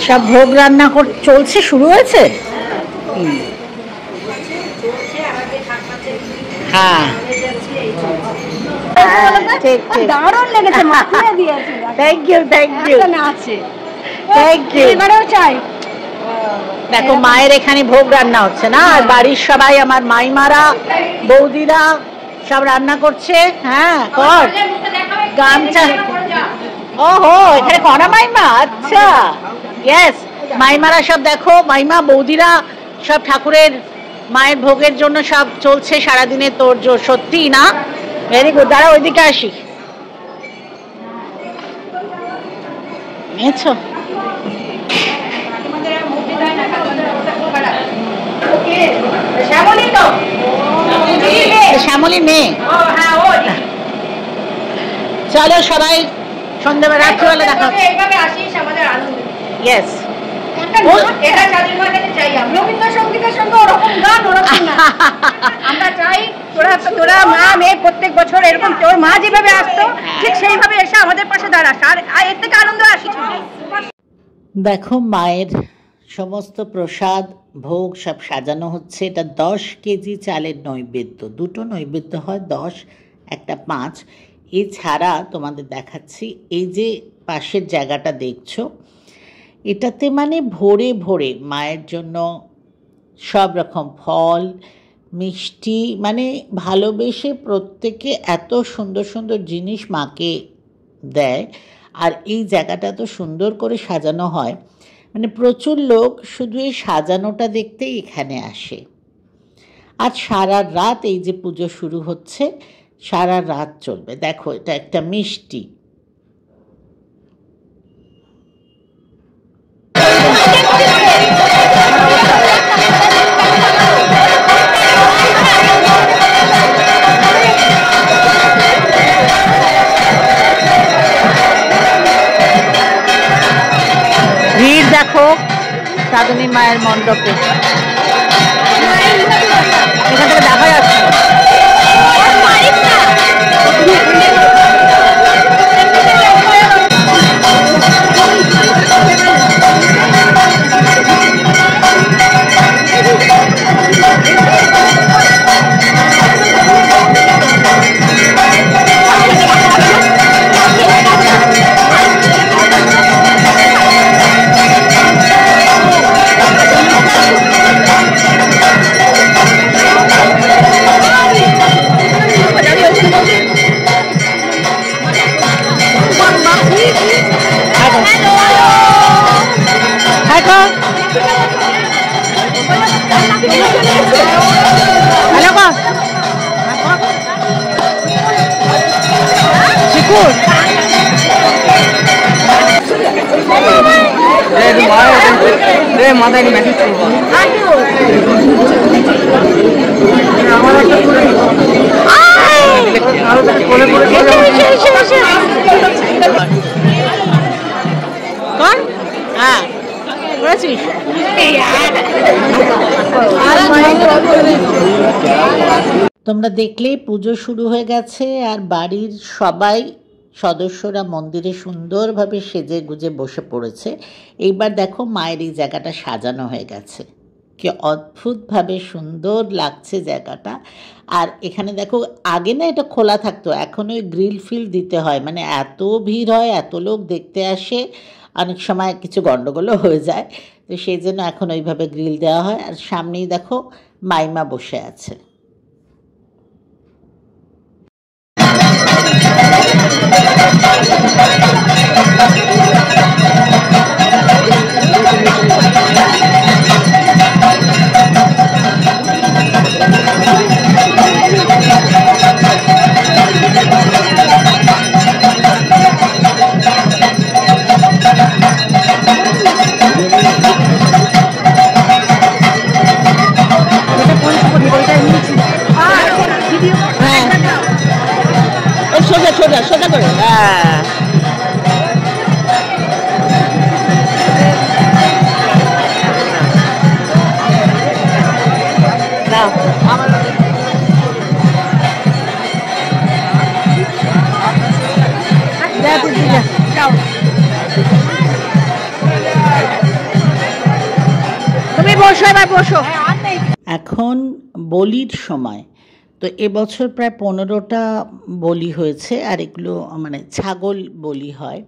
সব ভোগ রান্না চলছে, শুরু হয়েছে। হ্যাঁ দারুণ লেগেছে, মাখিয়ে দিয়েছে। Thank you thank you thank you. এবারেও চাই। দেখো মায়ের এখানে ভোগ রান্না হচ্ছে না, আর বাড়ির সবাই আমার মাইমারা বৌদিরা সব রান্না করছে। হ্যাঁ কর গামছা। ওহো এখানে করা মাইমা, আচ্ছা ইয়েস। মাইমারা সব দেখো, মাইমা বৌদিরা সব ঠাকুরের মায়ের ভোগের জন্য সব চলছে সারাদিনে তোড়জোড়। সত্যি না, ভেরি গুড। দাঁড়া ওইদিকে আসি, নিয়েছো? শ্যামলী মেয়ে। চলো সবাই সন্ধ্যাবেলা রাত্রিবেলা দেখা হচ্ছে। ইয়েস রবীন্দ্রসঙ্গীতের সঙ্গে ওরকম গান, ওরকম না। আমরা চাই তোরা মা মেয়ে প্রত্যেক বছর এরকম তোর মা যেভাবে আসতো ঠিক সেইভাবে এসে আমাদের পাশে দাঁড়াস, আর এর থেকে আনন্দ আসি। দেখো মায়ের সমস্ত প্রসাদ ভোগ সব সাজানো হচ্ছে। এটা 10 কেজি চালের নৈবেদ্য, দুটো নৈবেদ্য হয় 10, একটা 5। এছাড়া তোমাদের দেখাচ্ছি এই যে পাশের জায়গাটা দেখছো, এটাতে মানে ভরে ভরে মায়ের জন্য সব রকম ফল মিষ্টি, মানে ভালোবেসে প্রত্যেকে এত সুন্দর সুন্দর জিনিস মাকে দেয়। আর এই জায়গাটা তো সুন্দর করে সাজানো হয়, মানে প্রচুর লোক শুধু এই সাজানোটা দেখতেই এখানে আসে। আজ সারা রাত এই যে পুজো শুরু হচ্ছে, সারা রাত চলবে। দেখো এটা একটা মিষ্টি, ভিড় দেখো সাধনী মায়ের মণ্ডপে, এখান থেকে দেখা যাচ্ছে। মাথায় মেসেজ করবো। হ্যাঁ করেছিস? তোমরা দেখলেই পুজো শুরু হয়ে গেছে, আর বাড়ির সবাই সদস্যরা মন্দিরে সুন্দরভাবে সেজে গুজে বসে পড়েছে। এইবার দেখো মায়ের এই জায়গাটা সাজানো হয়ে গেছে, কি অদ্ভুতভাবে সুন্দর লাগছে জায়গাটা। আর এখানে দেখো আগে না এটা খোলা থাকতো, এখন ওই গ্রিল ফিল দিতে হয়, মানে এত ভিড় হয়, এত লোক দেখতে আসে, অনেক সময় কিছু গণ্ডগোলও হয়ে যায়, তো সেই জন্য এখন ওইভাবে গ্রিল দেওয়া হয়। আর সামনেই দেখো মাইমা বসে আছে। বসো এবার বসো। এখন বলির সময়, তো এবছর প্রায় 15টা বলি হয়েছে, আর এগুলো মানে ছাগল বলি হয়।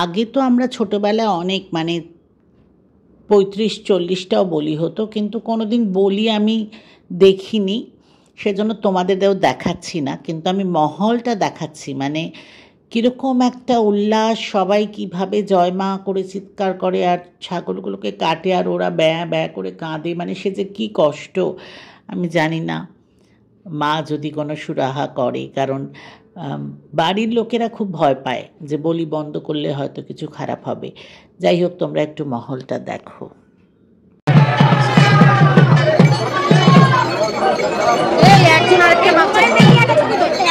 আগে তো আমরা ছোটোবেলায় অনেক মানে 35-40টাও বলি হতো, কিন্তু কোনো দিন বলি আমি দেখিনি, সেজন্য তোমাদেরও দেখাচ্ছি না, কিন্তু আমি মহলটা দেখাচ্ছি। মানে কীরকম একটা উল্লাস, সবাই কিভাবে জয় মা করে চিৎকার করে আর ছাগলগুলোকে কাটে, আর ওরা ব্যা ব্যা করে কাঁদে। মানে সে যে কী কষ্ট আমি জানি না, মা যদি কোনো সুরাহা করে, কারণ বাড়ির লোকেরা খুব ভয় পায় যে বলি বন্ধ করলে হয়তো কিছু খারাপ হবে। যাই হোক, তোমরা একটু মহলটা দেখো। একজন আরেককে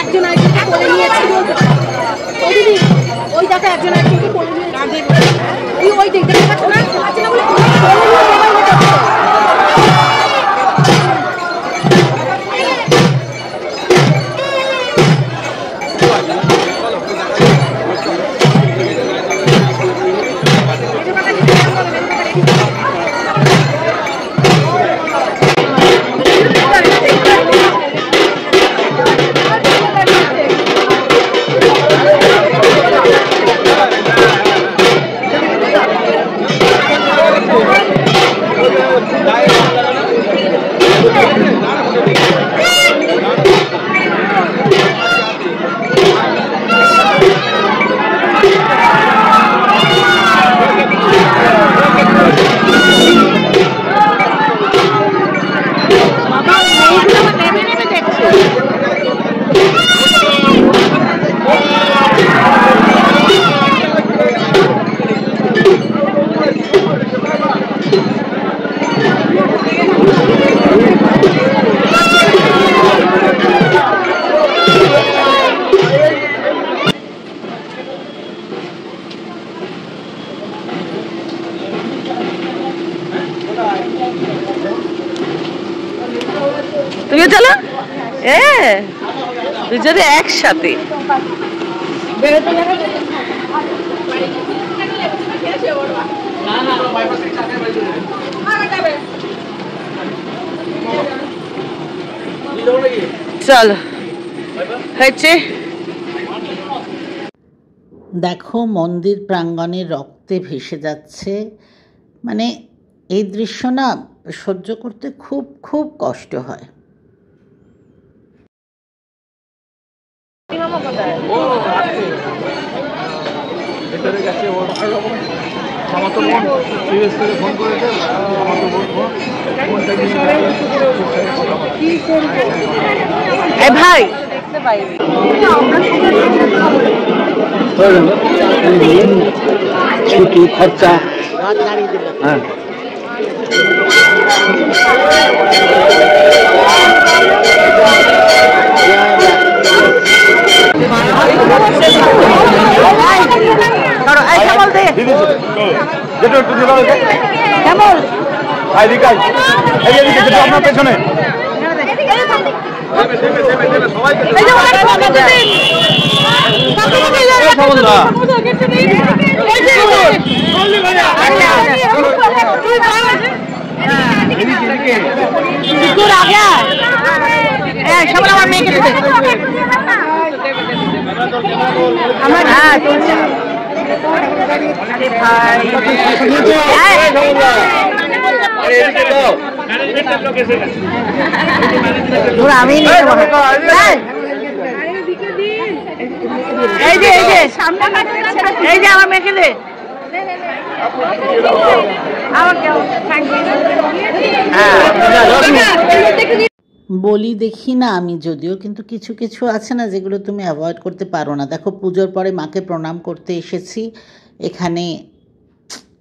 একজন আরেকজনকে কোলে নিয়েছে, ওই দেখো একজন আরেকজনকে কোলে নিয়েছে, ওই দেখতে পাচ্ছ না? তুমিও চলো, দুজনে একসাথে। চলো হয়েছে। দেখো মন্দির প্রাঙ্গণে রক্তে ভেসে যাচ্ছে, মানে এই দৃশ্য না সহ্য করতে খুব খুব কষ্ট হয়। ভাই ছুটি খরচা, হ্যাঁ আপনার পেছনে আমার মেয়েকে দেবে আমার আমি এই যে এই যে আমার মেয়েকে দে বলি দেখি না আমি যদিও, কিন্তু কিছু কিছু আছে না যেগুলো তুমি অ্যাভয়েড করতে পারো না। দেখো পুজোর পরে মাকে প্রণাম করতে এসেছি, এখানে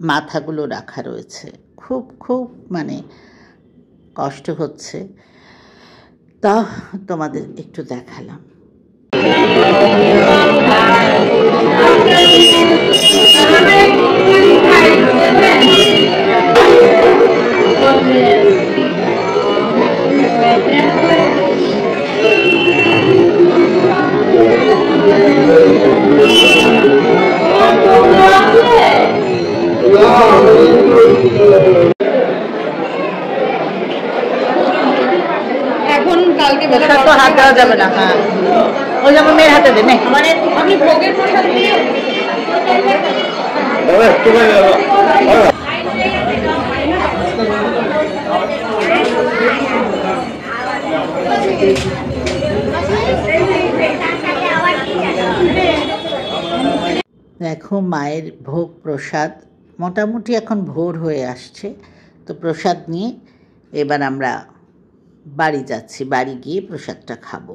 মাথাগুলো রাখা রয়েছে, খুব খুব মানে কষ্ট হচ্ছে, তা তোমাদের একটু দেখালাম। দেওয়া যাবে না। হ্যাঁ ওই যে আমার মেয়ের হাতে দে নে। মানে আমি ভোগের প্রসাদ দিয়ে দেখো মায়ের ভোগ প্রসাদ মোটামুটি এখন ভোর হয়ে আসছে, তো প্রসাদ নিয়ে এবার আমরা বাড়ি যাচ্ছি, বাড়ি গিয়ে প্রসাদটা খাবো।